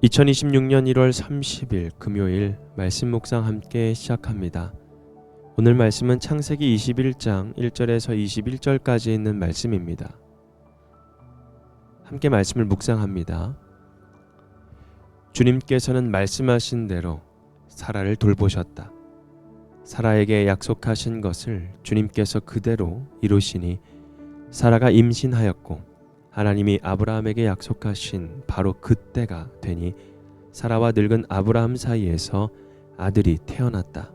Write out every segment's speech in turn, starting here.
2026년 1월 30일 금요일 말씀 묵상 함께 시작합니다. 오늘 말씀은 창세기 21장 1절에서 21절까지 있는 말씀입니다. 함께 말씀을 묵상합니다. 주님께서는 말씀하신 대로 사라를 돌보셨다. 사라에게 약속하신 것을 주님께서 그대로 이루시니 사라가 임신하였고 하나님이 아브라함에게 약속하신 바로 그때가 되니 사라와 늙은 아브라함 사이에서 아들이 태어났다.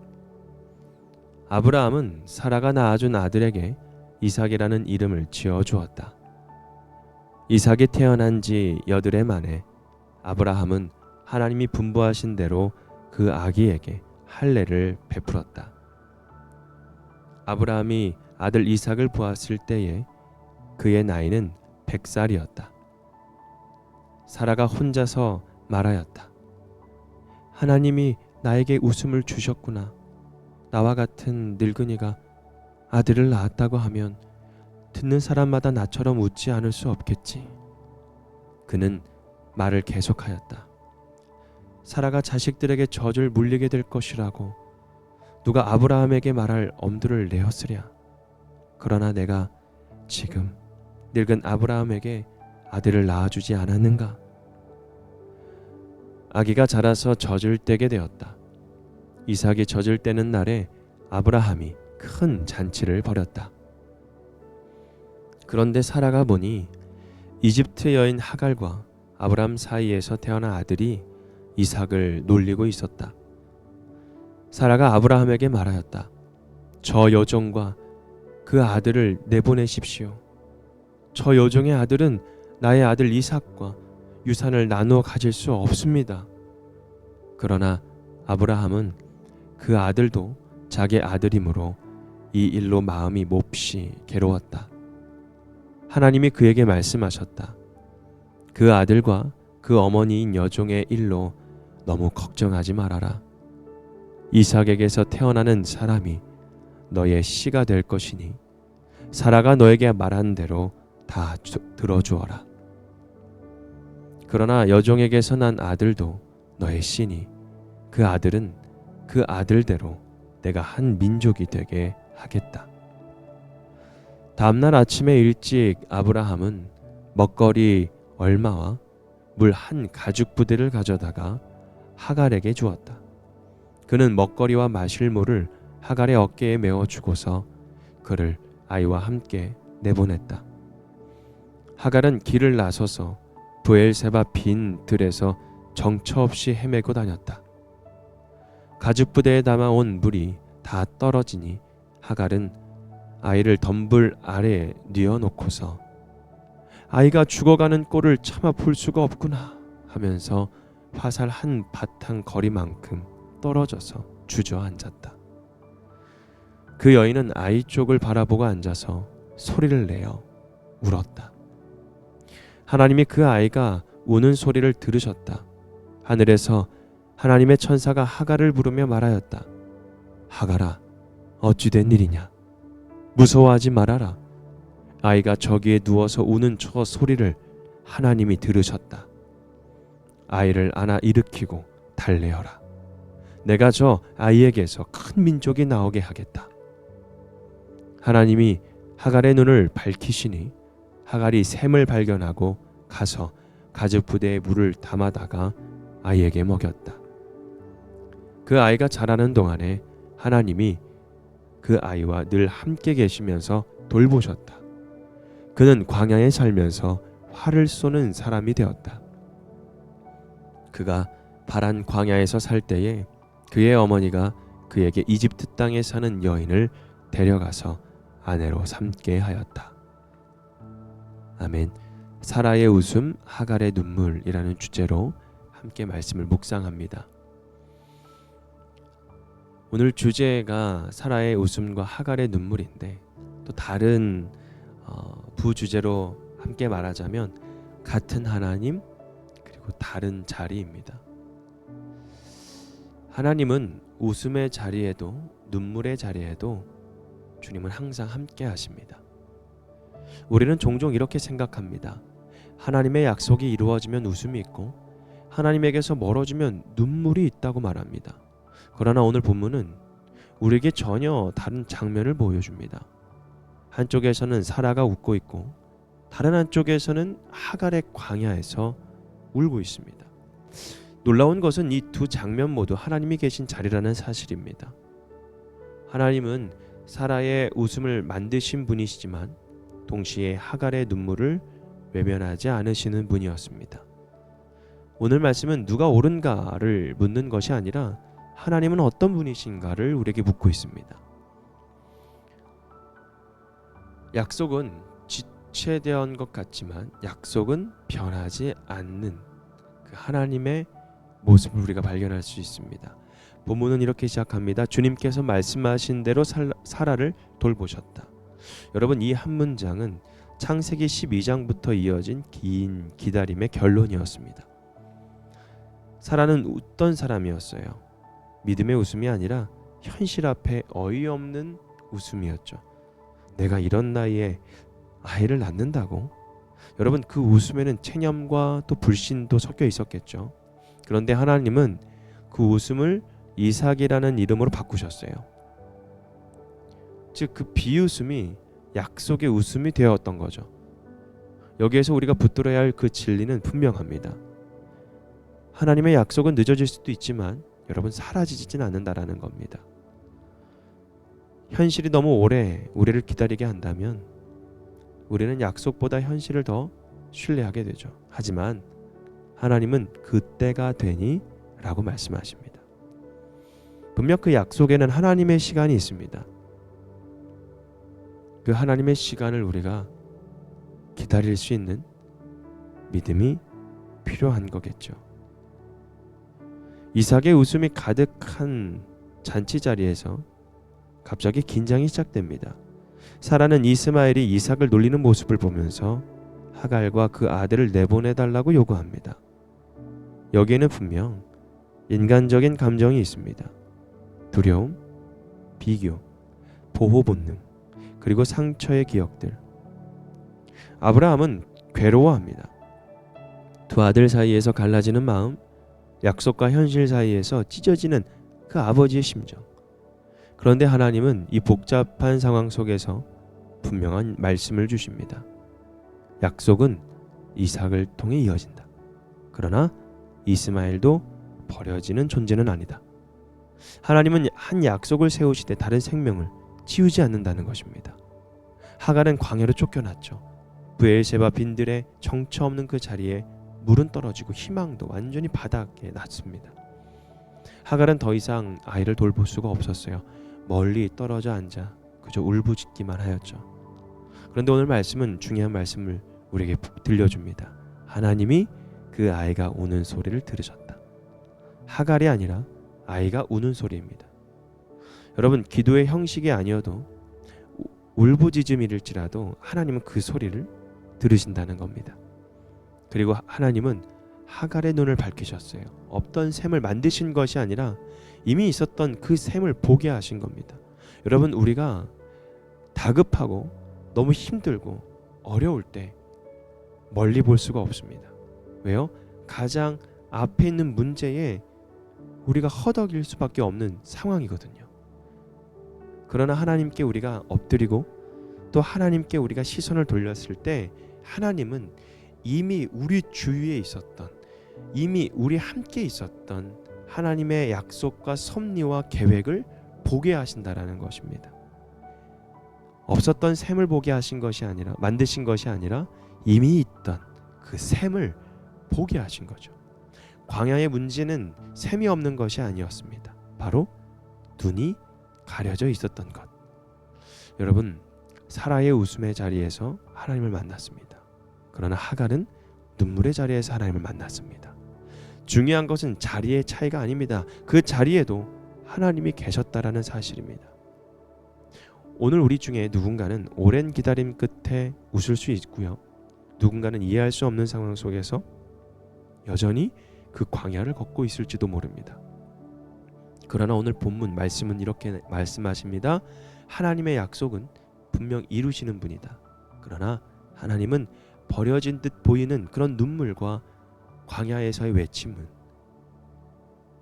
아브라함은 사라가 낳아준 아들에게 이삭이라는 이름을 지어주었다. 이삭이 태어난 지 8해 만에 아브라함은 하나님이 분부하신 대로 그 아기에게 할례를 베풀었다. 아브라함이 아들 이삭을 보았을 때에 그의 나이는 100살이었다. 사라가 혼자서 말하였다. 하나님이 나에게 웃음을 주셨구나. 나와 같은 늙은이가 아들을 낳았다고 하면 듣는 사람마다 나처럼 웃지 않을 수 없겠지. 그는 말을 계속하였다. 사라가 자식들에게 젖을 물리게 될 것이라고 누가 아브라함에게 말할 엄두를 내었으랴. 그러나 내가 지금 늙은 아브라함에게 아들을 낳아주지 않았는가? 아기가 자라서 젖을 떼게 되었다. 이삭이 젖을 떼는 날에 아브라함이 큰 잔치를 벌였다. 그런데 사라가 보니 이집트 여인 하갈과 아브라함 사이에서 태어난 아들이 이삭을 놀리고 있었다. 사라가 아브라함에게 말하였다. 저 여종과 그 아들을 내보내십시오. 저 여종의 아들은 나의 아들 이삭과 유산을 나누어 가질 수 없습니다. 그러나 아브라함은 그 아들도 자기 아들이므로 이 일로 마음이 몹시 괴로웠다. 하나님이 그에게 말씀하셨다. 그 아들과 그 어머니인 여종의 일로 너무 걱정하지 말아라. 이삭에게서 태어나는 사람이 너의 씨가 될 것이니 사라가 너에게 말한 대로 다 들어주어라. 그러나 여종에게서 난 아들도 너의 씨니 그 아들은 그 아들대로 내가 한 민족이 되게 하겠다. 다음날 아침에 일찍 아브라함은 먹거리 얼마와 물 한 가죽 부대를 가져다가 하갈에게 주었다. 그는 먹거리와 마실 물을 하갈의 어깨에 메어주고서 그를 아이와 함께 내보냈다. 하갈은 길을 나서서 브엘세바 빈 들에서 정처 없이 헤매고 다녔다. 가죽 부대에 담아온 물이 다 떨어지니 하갈은 아이를 덤불 아래에 뉘어놓고서 아이가 죽어가는 꼴을 참아 볼 수가 없구나 하면서 화살 한 바탕 거리만큼 떨어져서 주저앉았다. 그 여인은 아이 쪽을 바라보고 앉아서 소리를 내어 울었다. 하나님이 그 아이가 우는 소리를 들으셨다. 하늘에서 하나님의 천사가 하갈을 부르며 말하였다. 하갈아, 어찌 된 일이냐? 무서워하지 말아라. 아이가 저기에 누워서 우는 저 소리를 하나님이 들으셨다. 아이를 안아 일으키고 달래어라. 내가 저 아이에게서 큰 민족이 나오게 하겠다. 하나님이 하갈의 눈을 밝히시니 하갈이 샘을 발견하고 가서 가죽 부대에 물을 담아다가 아이에게 먹였다. 그 아이가 자라는 동안에 하나님이 그 아이와 늘 함께 계시면서 돌보셨다. 그는 광야에 살면서 활을 쏘는 사람이 되었다. 그가 바란 광야에서 살 때에 그의 어머니가 그에게 이집트 땅에 사는 여인을 데려가서 아내로 삼게 하였다. 아멘. 사라의 웃음, 하갈의 눈물이라는 주제로 함께 말씀을 묵상합니다. 오늘 주제가 사라의 웃음과 하갈의 눈물인데 또 다른 부주제로 함께 말하자면 같은 하나님 그리고 다른 자리입니다. 하나님은 웃음의 자리에도 눈물의 자리에도 주님은 항상 함께 하십니다. 우리는 종종 이렇게 생각합니다. 하나님의 약속이 이루어지면 웃음이 있고 하나님에게서 멀어지면 눈물이 있다고 말합니다. 그러나 오늘 본문은 우리에게 전혀 다른 장면을 보여줍니다. 한쪽에서는 사라가 웃고 있고 다른 한쪽에서는 하갈의 광야에서 울고 있습니다. 놀라운 것은 이 두 장면 모두 하나님이 계신 자리라는 사실입니다. 하나님은 사라의 웃음을 만드신 분이시지만 동시에 하갈의 눈물을 외면하지 않으시는 분이었습니다. 오늘 말씀은 누가 옳은가를 묻는 것이 아니라 하나님은 어떤 분이신가를 우리에게 묻고 있습니다. 약속은 지체되었던 것 같지만 약속은 변하지 않는 그 하나님의 모습을 우리가 발견할 수 있습니다. 본문은 이렇게 시작합니다. 주님께서 말씀하신 대로 사라를 돌보셨다. 여러분, 이 한 문장은 창세기 12장부터 이어진 긴 기다림의 결론이었습니다. 사라는 웃던 사람이었어요. 믿음의 웃음이 아니라 현실 앞에 어이없는 웃음이었죠. 내가 이런 나이에 아이를 낳는다고? 여러분, 그 웃음에는 체념과 또 불신도 섞여 있었겠죠. 그런데 하나님은 그 웃음을 이삭이라는 이름으로 바꾸셨어요. 즉 그 비웃음이 약속의 웃음이 되었던 거죠. 여기에서 우리가 붙들어야 할 그 진리는 분명합니다. 하나님의 약속은 늦어질 수도 있지만 여러분, 사라지지는 않는다라는 겁니다. 현실이 너무 오래 우리를 기다리게 한다면 우리는 약속보다 현실을 더 신뢰하게 되죠. 하지만 하나님은 그때가 되니 라고 말씀하십니다. 분명 그 약속에는 하나님의 시간이 있습니다. 그 하나님의 시간을 우리가 기다릴 수 있는 믿음이 필요한 거겠죠. 이삭의 웃음이 가득한 잔치 자리에서 갑자기 긴장이 시작됩니다. 사라는 이스마엘이 이삭을 놀리는 모습을 보면서 하갈과 그 아들을 내보내달라고 요구합니다. 여기에는 분명 인간적인 감정이 있습니다. 두려움, 비교, 보호 본능, 그리고 상처의 기억들. 아브라함은 괴로워합니다. 두 아들 사이에서 갈라지는 마음, 약속과 현실 사이에서 찢어지는 그 아버지의 심정. 그런데 하나님은 이 복잡한 상황 속에서 분명한 말씀을 주십니다. 약속은 이삭을 통해 이어진다. 그러나 이스마엘도 버려지는 존재는 아니다. 하나님은 한 약속을 세우시되 다른 생명을 지우지 않는다는 것입니다. 하갈은 광야로 쫓겨났죠. 브엘세바 빈들의 정처 없는 그 자리에 물은 떨어지고 희망도 완전히 바닥에 났습니다. 하갈은 더 이상 아이를 돌볼 수가 없었어요. 멀리 떨어져 앉아 그저 울부짖기만 하였죠. 그런데 오늘 말씀은 중요한 말씀을 우리에게 들려줍니다. 하나님이 그 아이가 우는 소리를 들으셨다. 하갈이 아니라 아이가 우는 소리입니다. 여러분, 기도의 형식이 아니어도 울부짖음일지라도 하나님은 그 소리를 들으신다는 겁니다. 그리고 하나님은 하갈의 눈을 밝히셨어요. 없던 샘을 만드신 것이 아니라 이미 있었던 그 샘을 보게 하신 겁니다. 여러분, 우리가 다급하고 너무 힘들고 어려울 때 멀리 볼 수가 없습니다. 왜요? 가장 앞에 있는 문제에 우리가 허덕일 수밖에 없는 상황이거든요. 그러나 하나님께 우리가 엎드리고 또 하나님께 우리가 시선을 돌렸을 때 하나님은 이미 우리 주위에 있었던, 이미 우리 함께 있었던 하나님의 약속과 섭리와 계획을 보게 하신다라는 것입니다. 없었던 샘을 보게 하신 것이 아니라, 만드신 것이 아니라 이미 있던 그 샘을 보게 하신 거죠. 광야의 문제는 샘이 없는 것이 아니었습니다. 바로 눈이 가려져 있었던 것. 여러분, 사라의 웃음의 자리에서 하나님을 만났습니다. 그러나 하갈은 눈물의 자리에서 하나님을 만났습니다. 중요한 것은 자리의 차이가 아닙니다. 그 자리에도 하나님이 계셨다라는 사실입니다. 오늘 우리 중에 누군가는 오랜 기다림 끝에 웃을 수 있고요. 누군가는 이해할 수 없는 상황 속에서 여전히 그 광야를 걷고 있을지도 모릅니다. 그러나 오늘 본문 말씀은 이렇게 말씀하십니다. 하나님의 약속은 분명 이루시는 분이다. 그러나 하나님은 버려진 듯 보이는 그런 눈물과 광야에서의 외침은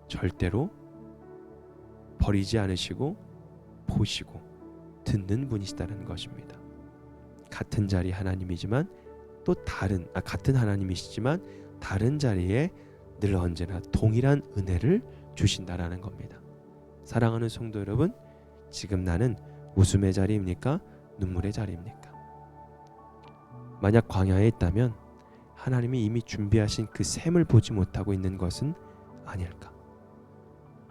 절대로 버리지 않으시고 보시고 듣는 분이시다는 것입니다. 같은 자리 하나님이지만 또 같은 하나님이시지만 다른 자리에 늘 언제나 동일한 은혜를 주신다라는 겁니다. 사랑하는 성도 여러분, 지금 나는 웃음의 자리입니까? 눈물의 자리입니까? 만약 광야에 있다면 하나님이 이미 준비하신 그 샘을 보지 못하고 있는 것은 아닐까?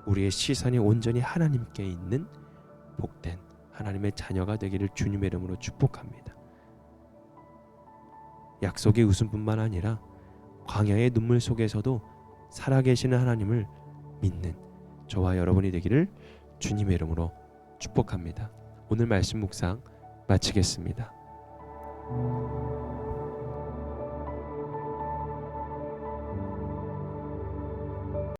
우리의 시선이 온전히 하나님께 있는 복된 하나님의 자녀가 되기를 주님의 이름으로 축복합니다. 약속의 웃음뿐만 아니라 광야의 눈물 속에서도 살아계시는 하나님을 믿는 저와 여러분이 되기를 주님의 이름으로 축복합니다. 오늘 말씀 묵상 마치겠습니다.